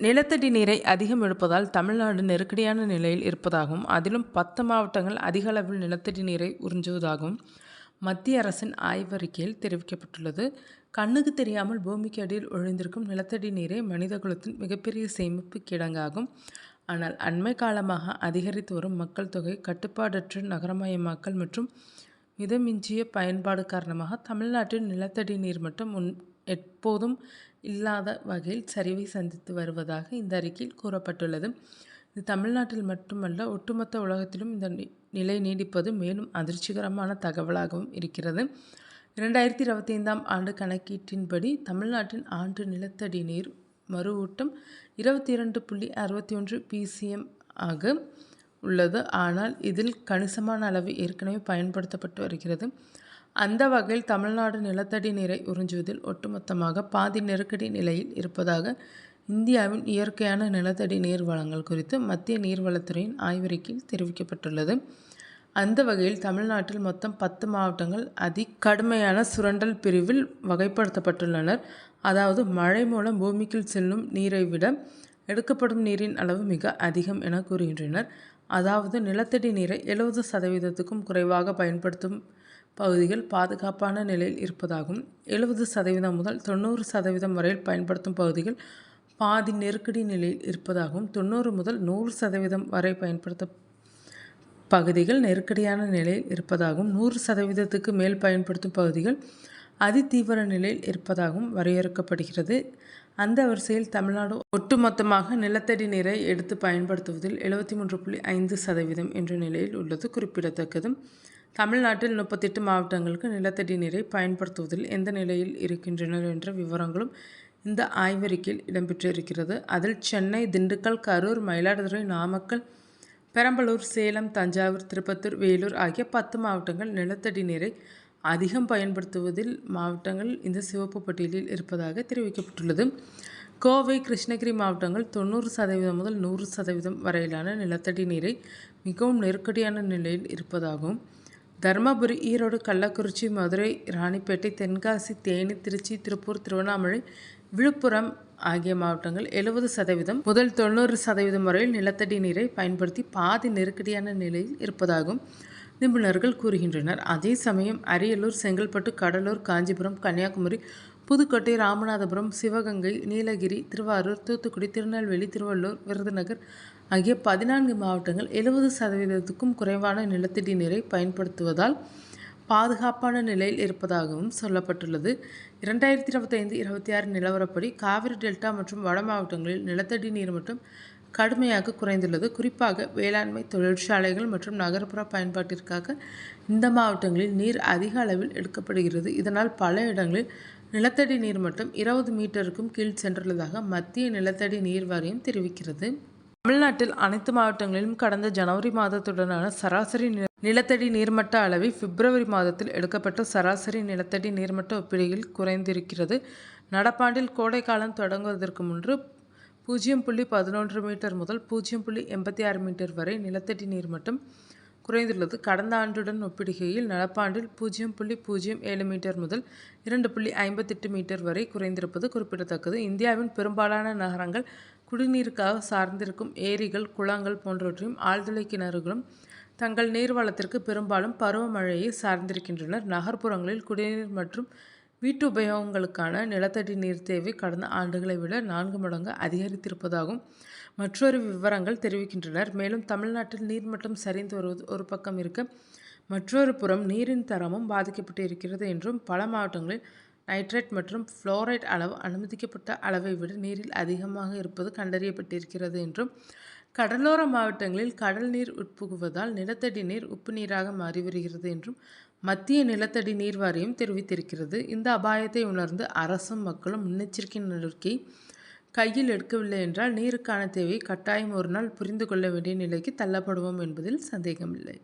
நிலத்தடி நீரை அதிகம் எடுப்பதால் தமிழ்நாடு நெருக்கடியான நிலையில் இருப்பதாகவும் அதிலும் 10 மாவட்டங்கள் அதிக அளவில் நிலத்தடி நீரை உறிஞ்சுவதாகவும் மத்திய அரசின் ஆய்வறிக்கையில் தெரிவிக்கப்பட்டுள்ளது. கண்ணுக்கு தெரியாமல் பூமிக்கு அடியில் ஒழிந்திருக்கும் நிலத்தடி நீரே மனிதகுலத்தின் மிகப்பெரிய சேமிப்பு கிடங்காகும். ஆனால் அண்மை காலமாக அதிகரித்து வரும் மக்கள் தொகை, கட்டுப்பாடற்ற நகரமயமாக்கல் மற்றும் மிதமிஞ்சிய பயன்பாடு காரணமாக தமிழ்நாட்டின் நிலத்தடி நீர் மட்டம் எப்போதும் இல்லாத வகையில் சரிவை சந்தித்து வருவதாக இந்த அறிக்கையில் கூறப்பட்டுள்ளது. இது தமிழ்நாட்டில் மட்டுமல்ல, ஒட்டுமொத்த உலகத்திலும் இந்த நிலை நீடிப்பது மேலும் அதிர்ச்சிகரமான தகவலாகவும் இருக்கிறது. 2025ஆம் ஆண்டு கணக்கீட்டின்படி தமிழ்நாட்டின் ஆண்டு நிலத்தடி நீர் மறுவூட்டம் 22.61 PCM ஆக உள்ளது. ஆனால் இதில் கணிசமான அளவு ஏற்கனவே பயன்படுத்தப்பட்டு வருகிறது. அந்த வகையில் தமிழ்நாடு நிலத்தடி நீரை உறிஞ்சுவதில் ஒட்டுமொத்தமாக பாதி நெருக்கடி நிலையில் இருப்பதாக இந்தியாவின் இயற்கையான நிலத்தடி நீர் வளங்கள் குறித்து மத்திய நீர்வளத்துறையின் ஆய்வறிக்கையில் தெரிவிக்கப்பட்டுள்ளது. அந்த வகையில் தமிழ்நாட்டில் மொத்தம் 10 மாவட்டங்கள் கடுமையான சுரண்டல் பிரிவில் வகைப்படுத்தப்பட்டுள்ளனர். அதாவது மழை மூலம் பூமிக்குள் செல்லும் நீரை விட எடுக்கப்படும் நீரின் அளவு மிக அதிகம் என கூறுகின்றனர். அதாவது நிலத்தடி நீரை 70% குறைவாக பயன்படுத்தும் பகுதிகள் பாதுகாப்பான நிலையில் இருப்பதாகவும் 70% முதல் 90% வரையில் பயன்படுத்தும் பகுதிகள் பாதி நெருக்கடி நிலையில் இருப்பதாகவும் 90 முதல் 100% வரை பயன்படுத்தும் பகுதிகள் நெருக்கடியான நிலையில் இருப்பதாகவும் 100%க்கு மேல் பயன்படுத்தும் பகுதிகள் அதிதீவிர நிலையில் இருப்பதாகவும் வரையறுக்கப்படுகிறது. அந்த வரிசையில் தமிழ்நாடு ஒட்டுமொத்தமாக நிலத்தடி நீரை எடுத்து பயன்படுத்துவதில் 73.5% என்ற நிலையில் உள்ளது குறிப்பிடத்தக்கது. தமிழ்நாட்டில் 38 மாவட்டங்களுக்கு நிலத்தடி நீரை பயன்படுத்துவதில் எந்த நிலையில் இருக்கின்றனர் என்ற விவரங்களும் இந்த ஆய்வறிக்கையில் இடம்பெற்றிருக்கிறது. அதில் சென்னை, திண்டுக்கல், கரூர், மயிலாடுதுறை, நாமக்கல், பெரம்பலூர், சேலம், தஞ்சாவூர், திருப்பத்தூர், வேலூர் ஆகிய 10 மாவட்டங்கள் நிலத்தடி நீரை அதிகம் பயன்படுத்துவதில் மாவட்டங்கள் இந்த சிவப்பு பட்டியலில் இருப்பதாக தெரிவிக்கப்பட்டுள்ளது. கோவை, கிருஷ்ணகிரி மாவட்டங்கள் 90% முதல் 100% வரையிலான நிலத்தடி நீரை மிகவும் நெருக்கடியான நிலையில் இருப்பதாகவும், தருமபுரி, ஈரோடு, கள்ளக்குறிச்சி, மதுரை, ராணிப்பேட்டை, தென்காசி, தேனி, திருச்சி, திருப்பூர், திருவண்ணாமலை, விழுப்புரம் ஆகிய மாவட்டங்கள் 70% முதல் 90% வரையில் நிலத்தடி நீரை பயன்படுத்தி பாதி நெருக்கடியான நிலையில் இருப்பதாகவும் நிபுணர்கள் கூறுகின்றனர். அதே சமயம் அரியலூர், செங்கல்பட்டு, கடலூர், காஞ்சிபுரம், கன்னியாகுமரி, புதுக்கோட்டை, ராமநாதபுரம், சிவகங்கை, நீலகிரி, திருவாரூர், தூத்துக்குடி, திருநெல்வேலி, திருவள்ளூர், விருதுநகர் ஆகிய 14 மாவட்டங்கள் 70%க்கும் குறைவான நிலத்தடி நீரை பயன்படுத்துவதால் பாதுகாப்பான நிலையில் இருப்பதாகவும் சொல்லப்பட்டுள்ளது. 2025-26 நிலவரப்படி காவிரி டெல்டா மற்றும் வட மாவட்டங்களில் நிலத்தடி நீர் மட்டம் கடுமையாக குறைந்துள்ளது. குறிப்பாக வேளாண்மை, தொழிற்சாலைகள் மற்றும் நகர்ப்புற பயன்பாட்டிற்காக இந்த மாவட்டங்களில் நீர் அதிக அளவில் எடுக்கப்படுகிறது. இதனால் பல இடங்களில் நிலத்தடி நீர் மட்டம் 20 மீட்டருக்கும் கீழ் சென்றுள்ளதாக மத்திய நிலத்தடி நீர் வாரியம் தெரிவிக்கிறது. தமிழ்நாட்டில் அனைத்து மாவட்டங்களிலும் கடந்த ஜனவரி மாதத்துடனான சராசரி நிலத்தடி நீர்மட்ட அளவை பிப்ரவரி மாதத்தில் எடுக்கப்பட்ட சராசரி நிலத்தடி நீர்மட்ட ஒப்பிடுகையில் குறைந்திருக்கிறது. நடப்பாண்டில் கோடை காலம் தொடங்குவதற்கு முன்பு 0.11 மீட்டர் முதல் 0.86 மீட்டர் வரை நிலத்தடி நீர்மட்டம் குறைந்துள்ளது. கடந்த ஆண்டுடன் ஒப்பிடுகையில் நடப்பாண்டில் 0.07 மீட்டர் முதல் 2.58 மீட்டர் வரை குறைந்திருப்பது குறிப்பிடத்தக்கது. இந்தியாவின் பெரும்பாலான நகரங்கள் குடிநீருக்காக சார்ந்திருக்கும் ஏரிகள், குளங்கள் போன்றவற்றையும் ஆழ்துளை கிணறுகளும் தங்கள் நீர்வளத்திற்கு பெரும்பாலும் பருவமழையை சார்ந்திருக்கின்றனர். நகர்ப்புறங்களில் குடிநீர் மற்றும் வீட்டு உபயோகங்களுக்கான நிலத்தடி நீர் தேவை கடந்த ஆண்டுகளை விட 4 மடங்கு அதிகரித்திருப்பதாகவும் மற்றொரு விவரங்கள் தெரிவிக்கின்றனர். மேலும் தமிழ்நாட்டில் நீர்மட்டம் சரிந்து வருவது ஒரு பக்கம் இருக்க, மற்றொரு புறம் நீரின் தரமும் பாதிக்கப்பட்டு இருக்கிறது என்றும், பல மாவட்டங்களில் நைட்ரேட் மற்றும் புளோரைட் அளவு அனுமதிக்கப்பட்ட அளவை விட நீரில் அதிகமாக இருப்பது கண்டறியப்பட்டிருக்கிறது என்றும், கடலோர மாவட்டங்களில் கடல் நீர் உட்புகுவதால் நிலத்தடி நீர் உப்பு நீராக மாறி வருகிறது என்றும் மத்திய நிலத்தடி நீர் வாரியம் தெரிவித்திருக்கிறது. இந்த அபாயத்தை உணர்ந்து அரசும் மக்களும் முன்னெச்சரிக்கை நடவடிக்கை கையில் எடுக்கவில்லை என்றால் நீருக்கான தேவையை கட்டாயம் ஒரு நாள் புரிந்து கொள்ள வேண்டிய நிலைக்கு தள்ளப்படுவோம் என்பதில் சந்தேகமில்லை.